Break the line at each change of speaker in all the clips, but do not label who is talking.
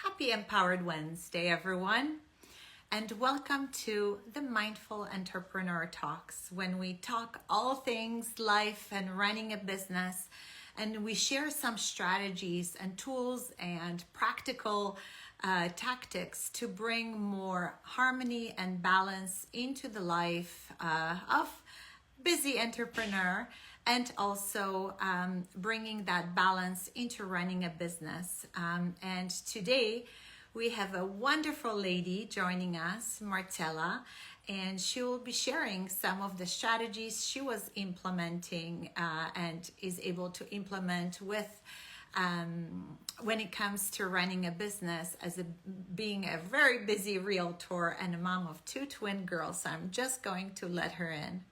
Happy Empowered Wednesday, everyone, and welcome to the Mindful Entrepreneur Talks, when we talk all things life and running a business, and we share some strategies and tools and practical tactics to bring more harmony and balance into the life of busy entrepreneur, and also bringing that balance into running a business. And today we have a wonderful lady joining us, Marcela, and she will be sharing some of the strategies she was implementing and is able to implement with when it comes to running a business as being a very busy realtor and a mom of two twin girls. So I'm just going to let her in.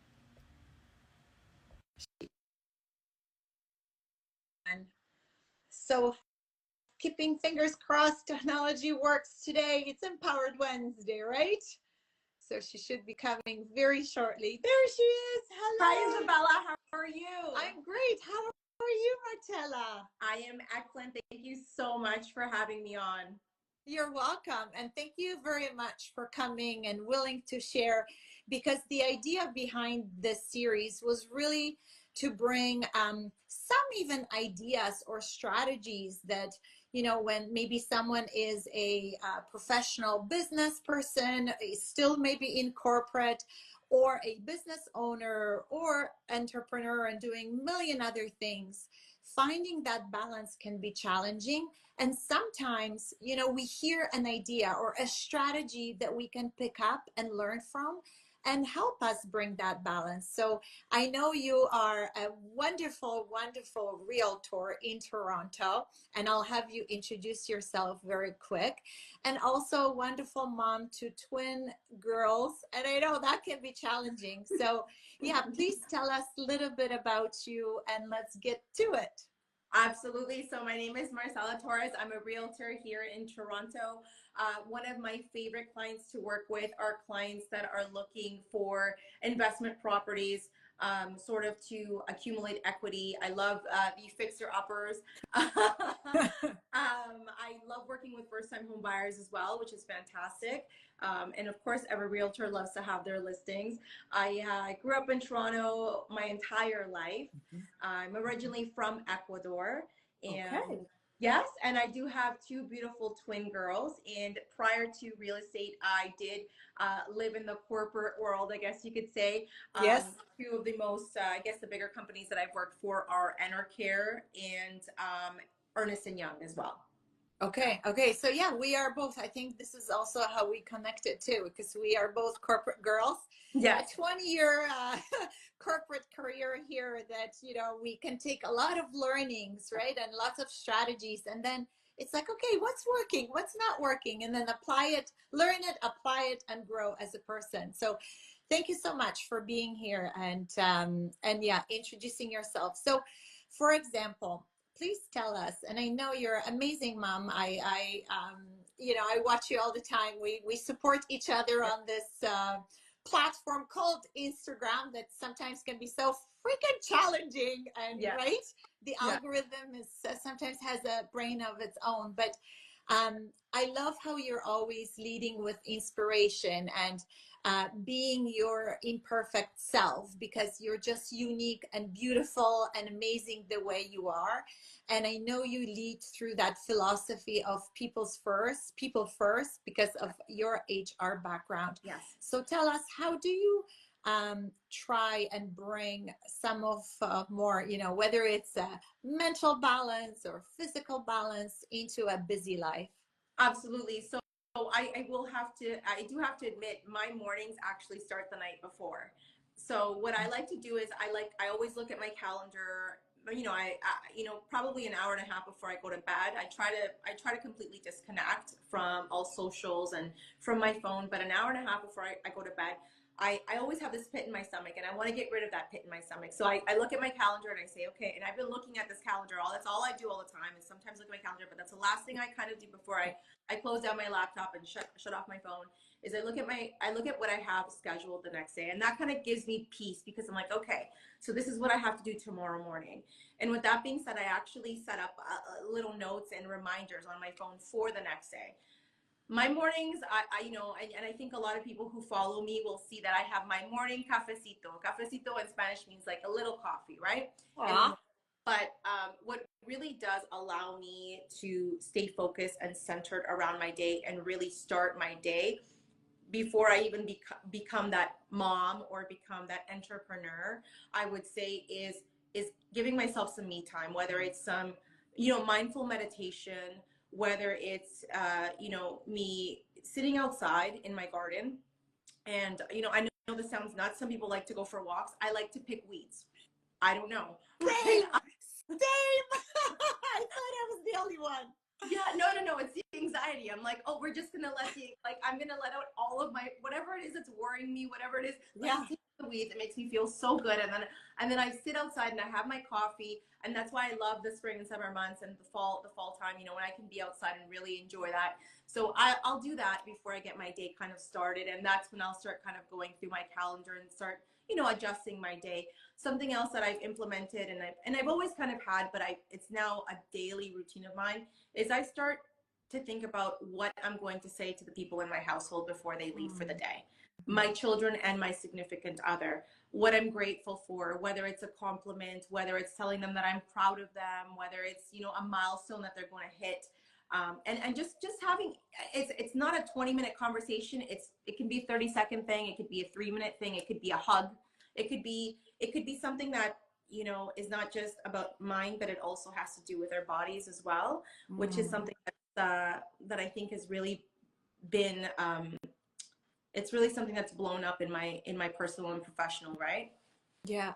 So keeping fingers crossed, technology works today. It's Empowered Wednesday, right? So she should be coming very shortly. There she is. Hello.
Hi, Isabella. How are you?
I'm great. How are you, Marcela?
I am excellent. Thank you so much for having me on.
You're welcome. And thank you very much for coming and willing to share, because the idea behind this series was really to bring some even ideas or strategies that, when maybe someone is a professional business person, still maybe in corporate, or a business owner or entrepreneur and doing a million other things, finding that balance can be challenging. And sometimes, we hear an idea or a strategy that we can pick up and learn from and help us bring that balance. So I know you are a wonderful, wonderful realtor in Toronto, and I'll have you introduce yourself very quick. And also a wonderful mom to twin girls. And I know that can be challenging. So yeah, please tell us a little bit about you and let's get to it.
Absolutely. So my name is Marcela Torres. I'm a realtor here in Toronto. One of my favorite clients to work with are clients that are looking for investment properties, sort of to accumulate equity. I love the fixer-uppers. I love working with first-time home buyers as well, which is fantastic. And of course, every realtor loves to have their listings. I grew up in Toronto my entire life. I'm originally from Ecuador, and
Okay.
yes, and I do have two beautiful twin girls. And prior to real estate, I did live in the corporate world, I guess you could say.
Yes.
Two of the most, I guess, the bigger companies that I've worked for are Enercare and Ernest & Young as well.
Okay. So yeah, we are both. I think this is also how we connected too, because we are both corporate girls.
Yes.
A 20-year corporate career here that, we can take a lot of learnings, right? And lots of strategies. And then it's like, okay, what's working? What's not working? And then apply it, learn it, apply it, and grow as a person. So thank you so much for being here and yeah, introducing yourself. So for example, please tell us, and I know you're an amazing mom. I watch you all the time. We support each other on this platform called Instagram that sometimes can be so freaking challenging, and
Yeah.
right, the
Yeah.
algorithm is sometimes has a brain of its own. But I love how you're always leading with inspiration and being your imperfect self, because you're just unique and beautiful and amazing the way you are. And I know you lead through that philosophy of people first, because of your HR background.
Yes.
So tell us, how do you try and bring some of more, whether it's a mental balance or physical balance into a busy life?
Absolutely. So I do have to admit, my mornings actually start the night before. So what I like to do is I always look at my calendar, probably an hour and a half before I go to bed. I try to completely disconnect from all socials and from my phone, but an hour and a half before I go to bed, I always have this pit in my stomach and I want to get rid of that pit in my stomach. So I look at my calendar and I say, okay, and I've been looking at this calendar, that's all I do all the time is sometimes look at my calendar, but that's the last thing I kind of do before I close down my laptop and shut off my phone is I look at what I have scheduled the next day. And that kind of gives me peace because I'm like, okay, so this is what I have to do tomorrow morning. And with that being said, I actually set up little notes and reminders on my phone for the next day. My mornings, and I think a lot of people who follow me will see that I have my morning cafecito. Cafecito in Spanish means like a little coffee, right?
Aw.
But what really does allow me to stay focused and centered around my day and really start my day before I even become that mom or become that entrepreneur, I would say is giving myself some me time, whether it's some, mindful meditation, whether it's, me sitting outside in my garden. And, I know this sounds nuts. Some people like to go for walks. I like to pick weeds. I don't know.
Same. Same. I thought I was the only one.
Yeah, no. It's the anxiety. I'm like, oh, we're just gonna I'm gonna let out all of my whatever it is that's worrying me, whatever it is.
Yeah.
Take the weeds. It makes me feel so good. And then I sit outside and I have my coffee. And that's why I love the spring and summer months and the fall time, when I can be outside and really enjoy that. So I'll do that before I get my day kind of started. And that's when I'll start kind of going through my calendar and start, adjusting my day. Something else that I've implemented and I've always kind of had, but it's now a daily routine of mine is I start to think about what I'm going to say to the people in my household before they leave for the day. My children and my significant other, what I'm grateful for, whether it's a compliment, whether it's telling them that I'm proud of them, whether it's, a milestone that they're going to hit. And just having, it's not a 20-minute conversation. It can be a 30-second thing. It could be a 3-minute thing. It could be a hug. It could be something that, is not just about mind, but it also has to do with our bodies as well, which is something that I think has really been, it's really something that's blown up in my personal and professional, right?
Yeah.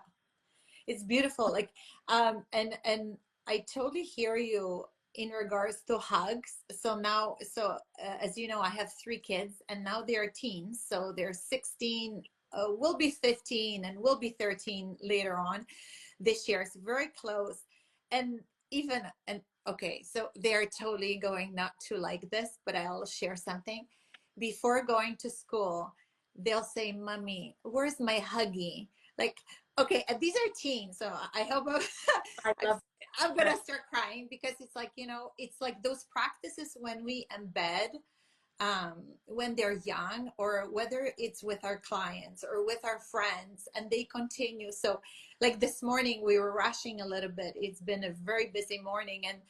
It's beautiful. Like, and I totally hear you in regards to hugs. So now, as you know, I have 3 kids and now they're teens. So they're 16, will be 15 and will be 13 later on this year. It's very close. And okay, so they're totally going not to like this, but I'll share something. Before going to school, they'll say, "Mommy, where's my huggy?" Like, okay, these are teens, so I hope
I love
I'm gonna start crying because it's like, it's like those practices when we embed when they're young, or whether it's with our clients or with our friends, and they continue. So like this morning we were rushing a little bit. It's been a very busy morning, and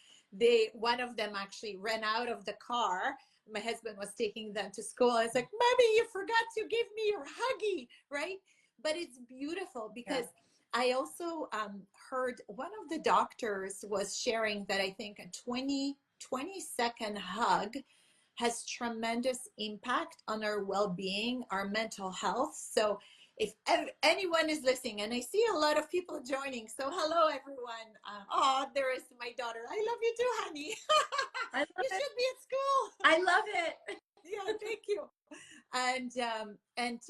one of them actually ran out of the car. My husband was taking them to school. I was like, "Mommy, you forgot to give me your huggy," right? But it's beautiful because I also heard one of the doctors was sharing that I think a 20-second hug has tremendous impact on our well-being, our mental health. So if anyone is listening, and I see a lot of people joining, so hello everyone. There is my daughter. I love you too, honey.
I love
You
it.
should be at school.
I love it.
Yeah, thank you. And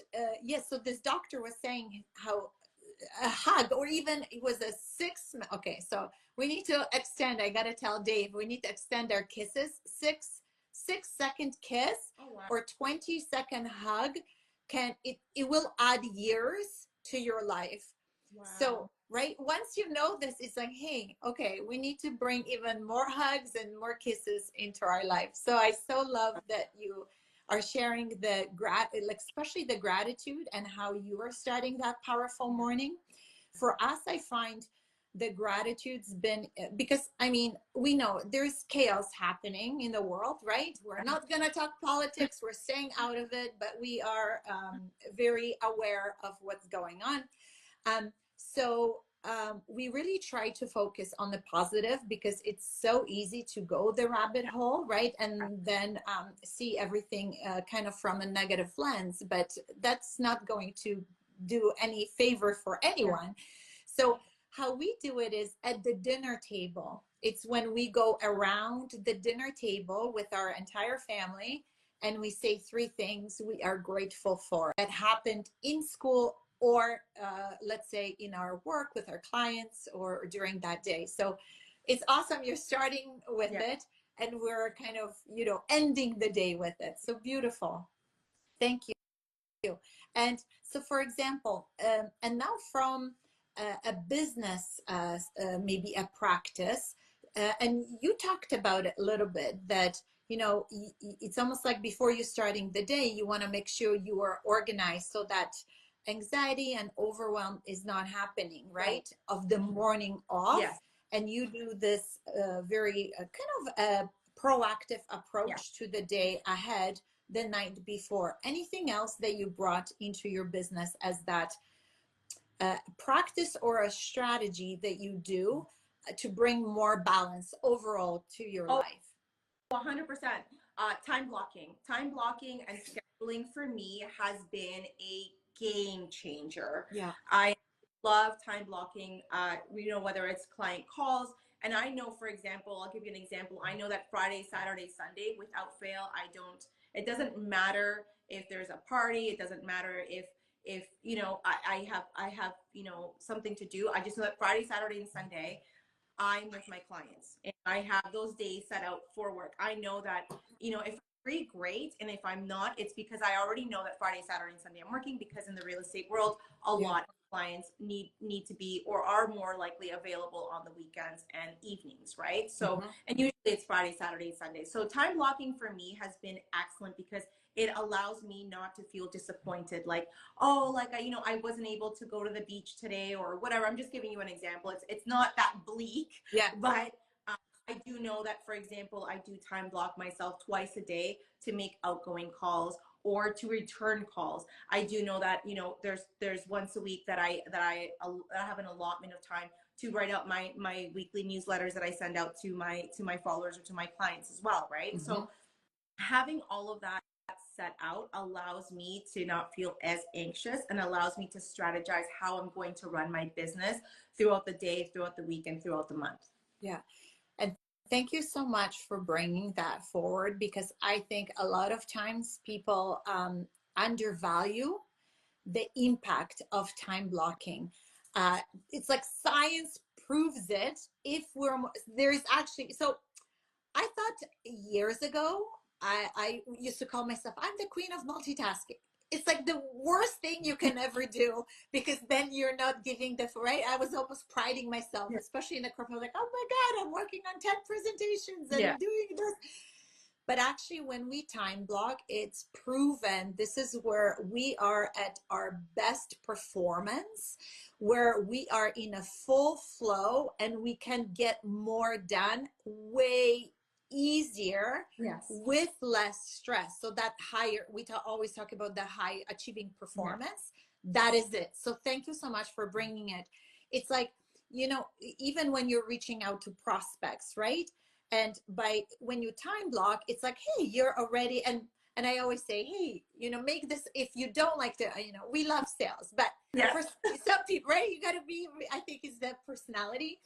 yes, so this doctor was saying how a hug, or even it was a 6, okay, so we need to extend, I gotta tell Dave, we need to extend our kisses. 6-second kiss,
Oh, wow.
or 20-second hug it will add years to your life.
Wow.
So right, once you know this, it's like, hey, okay, we need to bring even more hugs and more kisses into our life. So I so love that you are sharing especially the gratitude and how you are starting that powerful morning. For us, I find the gratitude's been, because I mean, we know there's chaos happening in the world, right? We're not going to talk politics, we're staying out of it, but we are very aware of what's going on. So we really try to focus on the positive, because it's so easy to go the rabbit hole, right? And then see everything kind of from a negative lens, but that's not going to do any favor for anyone. So how we do it is at the dinner table. It's when we go around the dinner table with our entire family and we say three things we are grateful for that happened in school or let's say in our work with our clients or during that day. So it's awesome you're starting with it, and we're kind of, you know, ending the day with it. So beautiful. Thank you. And so, for example, and now from a business, maybe a practice, and you talked about it a little bit that, you know, it's almost like before you starting the day, you want to make sure you are organized so that anxiety and overwhelm is not happening, right? Of the morning off.
Yes.
And you do this very kind of a proactive approach to the day ahead the night before. Anything else that you brought into your business as that practice or a strategy that you do to bring more balance overall to your life?
100%. Time blocking and scheduling for me has been a game changer.
Yeah.
I love time blocking, you know, whether it's client calls. And I know, for example, I'll give you an example. I know that Friday, Saturday, Sunday, without fail, it doesn't matter if there's a party. It doesn't matter if, you know, I have, you know, something to do. I just know that Friday, Saturday, and Sunday, I'm with my clients and I have those days set out for work. I know that, you know, if I'm free, great. And if I'm not, it's because I already know that Friday, Saturday, and Sunday I'm working, because in the real estate world, a lot of clients need to be or are more likely available on the weekends and evenings, right? So, and usually it's Friday, Saturday, Sunday. So time blocking for me has been excellent because it allows me not to feel disappointed. Like, oh, like you know, I wasn't able to go to the beach today or whatever. I'm just giving you an example. It's not that bleak, but I do know that, for example, I do time block myself twice a day to make outgoing calls or to return calls. I do know that, you know, there's once a week that I have an allotment of time to write out my weekly newsletters that I send out to my followers or to my clients as well, right? So having all of that set out allows me to not feel as anxious and allows me to strategize how I'm going to run my business throughout the day, throughout the week, and throughout the month.
Yeah. And thank you so much for bringing that forward, because I think a lot of times people undervalue the impact of time blocking. It's like science proves it. If there's actually, so I thought years ago, I used to call myself, I'm the queen of multitasking. It's like the worst thing you can ever do, because then you're not giving the right. I was almost priding myself, especially in the corporate, like, oh my God, I'm working on 10 presentations and I'm doing this. But actually, when we time block, it's proven this is where we are at our best performance, where we are in a full flow and we can get more done way easier with less stress. So that higher, always talk about the high achieving performance. That is it. So thank you so much for bringing it. It's like, you know, even when you're reaching out to prospects, right? And when you time block, it's like, hey, you're already, and I always say, hey, you know, make this, if you don't like to, you know, we love sales, but for some people, right, you got to be, I think it's the personality.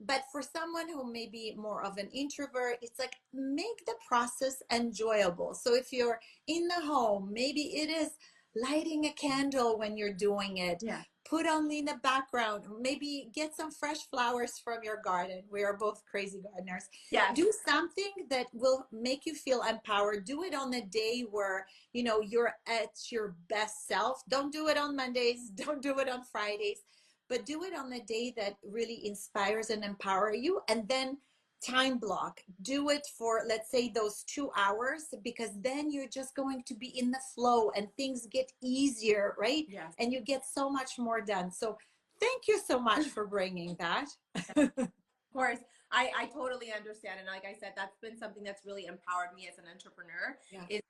But for someone who may be more of an introvert, it's like, make the process enjoyable. So if you're in the home, maybe it is lighting a candle when you're doing it. Put on in the background, maybe get some fresh flowers from your garden. We are both crazy gardeners. Do something that will make you feel empowered. Do it on a day where, you know, you're at your best self. Don't do it on Mondays. Don't do it on Fridays. But do it on a day that really inspires and empowers you. And then time block. Do it for, let's say, those 2 hours, because then you're just going to be in the flow and things get easier, right? And you get so much more done. So thank you so much for bringing that.
Of course, I totally understand. And like I said, that's been something that's really empowered me as an entrepreneur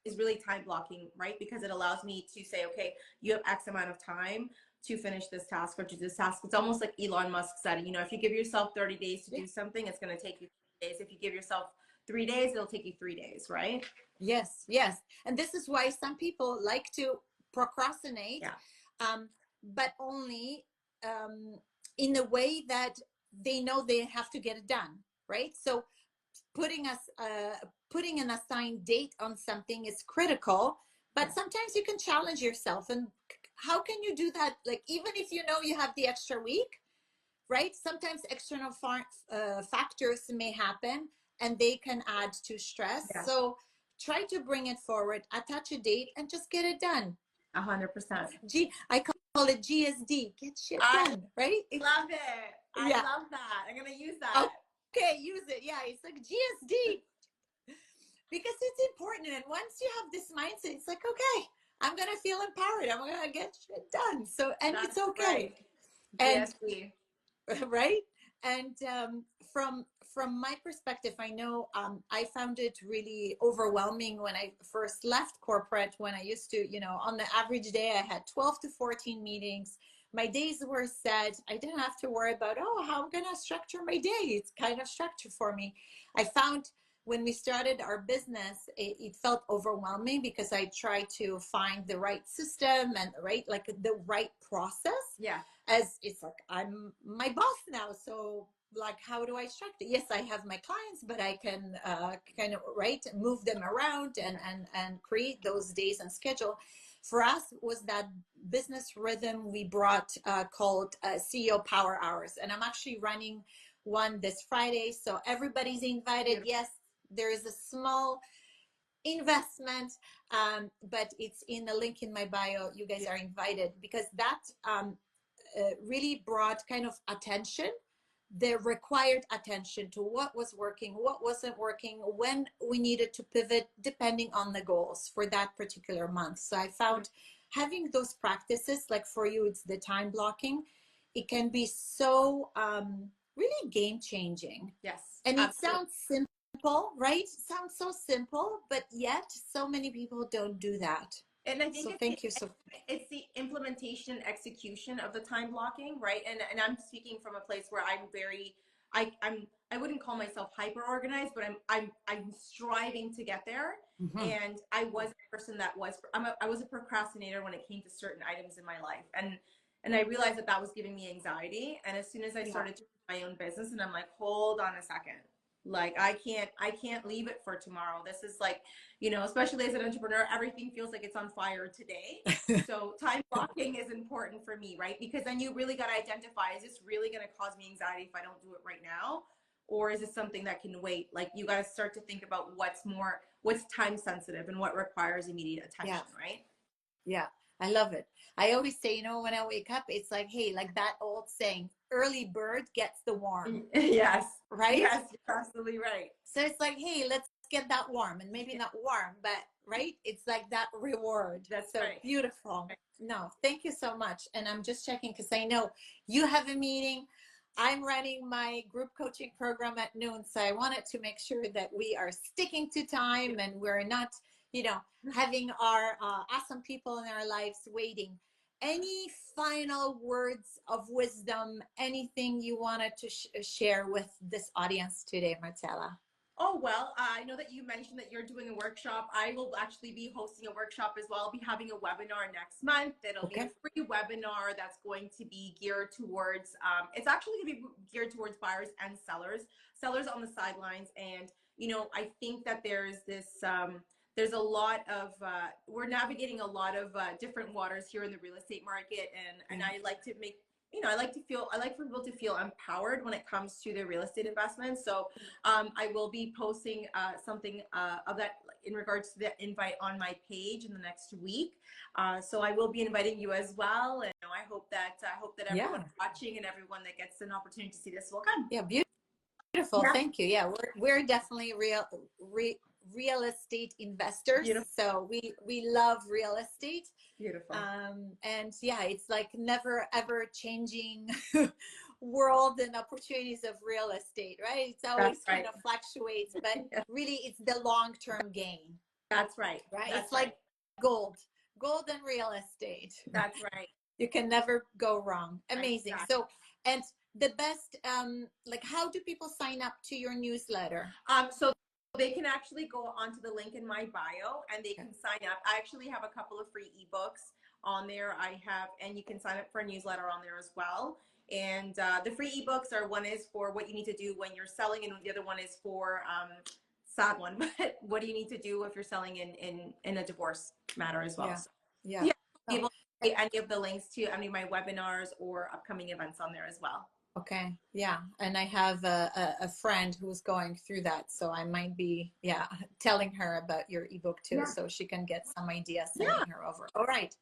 is really time blocking, right? Because it allows me to say, okay, you have X amount of time to finish this task or to do this task. It's almost like Elon Musk said, you know, if you give yourself 30 days to do something, it's going to take you 3 days. If you give yourself 3 days, it'll take you 3 days, right?
Yes. And this is why some people like to procrastinate, but only in a way that they know they have to get it done, right? So putting an assigned date on something is critical, but sometimes you can challenge yourself. And how can you do that? Like, even if you know you have the extra week, right? Sometimes external factors may happen and they can add to stress.
Yeah.
So try to bring it forward, attach a date, and just get it done.
100%.
I call it GSD, get shit done, right?
Love it. I love that. I'm going to use that.
Okay, use it. Yeah, it's like GSD. Because it's important. And once you have this mindset, it's like, okay, I'm going to feel empowered. I'm going to get shit done. So, and
That's
it's okay.
Right.
And
GSD.
right. And from my perspective, I know I found it really overwhelming when I first left corporate, when I used to, you know, on the average day, I had 12 to 14 meetings. My days were set. I didn't have to worry about, oh, how I'm going to structure my day. It's kind of structured for me. I found when we started our business, it felt overwhelming because I tried to find the right system and like the right process.
Yeah.
As it's like, I'm my boss now. So like, how do I structure? Yes, I have my clients, but I can kind of move them around and create those days and schedule. For us was that business rhythm we brought called CEO Power Hours. And I'm actually running one this Friday. So everybody's invited. Yes, there is a small investment, but it's in the link in my bio. You guys are invited, because that really brought kind of attention, the required attention to what was working, what wasn't working, when we needed to pivot depending on the goals for that particular month. So I found having those practices, like for you, it's the time blocking, it can be so really game changing.
Yes.
And absolutely. It sounds simple, right? It sounds so simple, but yet so many people don't do that.
And I think
it's
the implementation and execution of the time blocking, right? And I'm speaking from a place where I'm very, I wouldn't call myself hyper organized, but I'm striving to get there. Mm-hmm. And I was a person that I was a procrastinator when it came to certain items in my life, and I realized that was giving me anxiety. And as soon as I started to do my own business, and I'm like, hold on a second. Like, I can't leave it for tomorrow. This is like, you know, especially as an entrepreneur, everything feels like it's on fire today. So time blocking is important for me, right? Because then you really got to identify, is this really going to cause me anxiety if I don't do it right now? Or is it something that can wait? Like, you got to start to think about what's time sensitive and what requires immediate attention, right?
Yeah, I love it. I always say, you know, when I wake up, it's like, hey, like that old saying, early bird gets the worm.
Yes.
Right?
Yes, you're absolutely right.
So it's like, hey, let's get that worm, and maybe not warm, but right? It's like that reward.
That's
so
right.
Beautiful. Right. No, thank you so much. And I'm just checking because I know you have a meeting. I'm running my group coaching program at noon. So I wanted to make sure that we are sticking to time and we're not, you know, having our awesome people in our lives waiting. Any final words of wisdom, anything you wanted to share with this audience today, Marcela?
Oh, well, I know that you mentioned that you're doing a workshop. I will actually be hosting a workshop as well. I'll be having a webinar next month. It'll be a free webinar that's going to be geared towards, it's actually going to be geared towards buyers and sellers on the sidelines. And, you know, I think that there's this, there's a lot of, we're navigating a lot of different waters here in the real estate market. And I like to make, you know, I like for people to feel empowered when it comes to their real estate investments. So I will be posting something of that in regards to the invite on my page in the next week. So I will be inviting you as well. And you know, I hope that everyone watching and everyone that gets an opportunity to see this will come.
Yeah, beautiful. Yeah. Thank you. Yeah, we're definitely real estate investors. Beautiful. So we love real estate.
Beautiful.
And yeah, it's like never ever changing world and opportunities of real estate, right? It's always kind of fluctuates, but really it's the long-term gain.
That's right.
Right. It's like gold and real estate.
That's right.
You can never go wrong. Amazing. Exactly. So, and the best, like, how do people sign up to your newsletter?
So they can actually go onto the link in my bio and they can sign up. I actually have a couple of free ebooks on there. And you can sign up for a newsletter on there as well. And the free ebooks are, one is for what you need to do when you're selling, and the other one is for sad one, but what do you need to do if you're selling in a divorce matter as well.
Yeah.
So,
Yeah.
yeah, be
Oh,
able to see any of the links to any of my webinars or upcoming events on there as well.
okay. Yeah. And I have a friend who's going through that. So I might be, yeah, telling her about your ebook too,
Yeah.
so she can get some ideas,
Yeah.
sending her over. All right.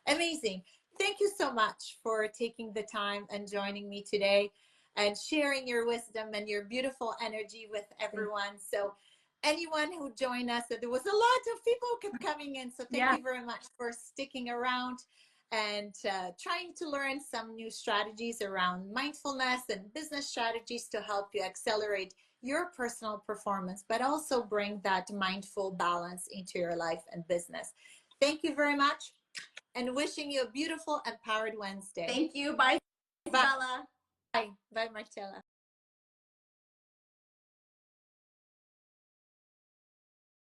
Amazing. Thank you so much for taking the time and joining me today and sharing your wisdom and your beautiful energy with everyone. So anyone who joined us, there was a lot of people who kept coming in. So thank
Yeah.
you very much for sticking around and trying to learn some new strategies around mindfulness and business strategies to help you accelerate your personal performance, but also bring that mindful balance into your life and business. Thank you very much, and wishing you a beautiful, empowered Wednesday.
Thank you. Bye,
Bye.
Isabella.
Bye, Marcela.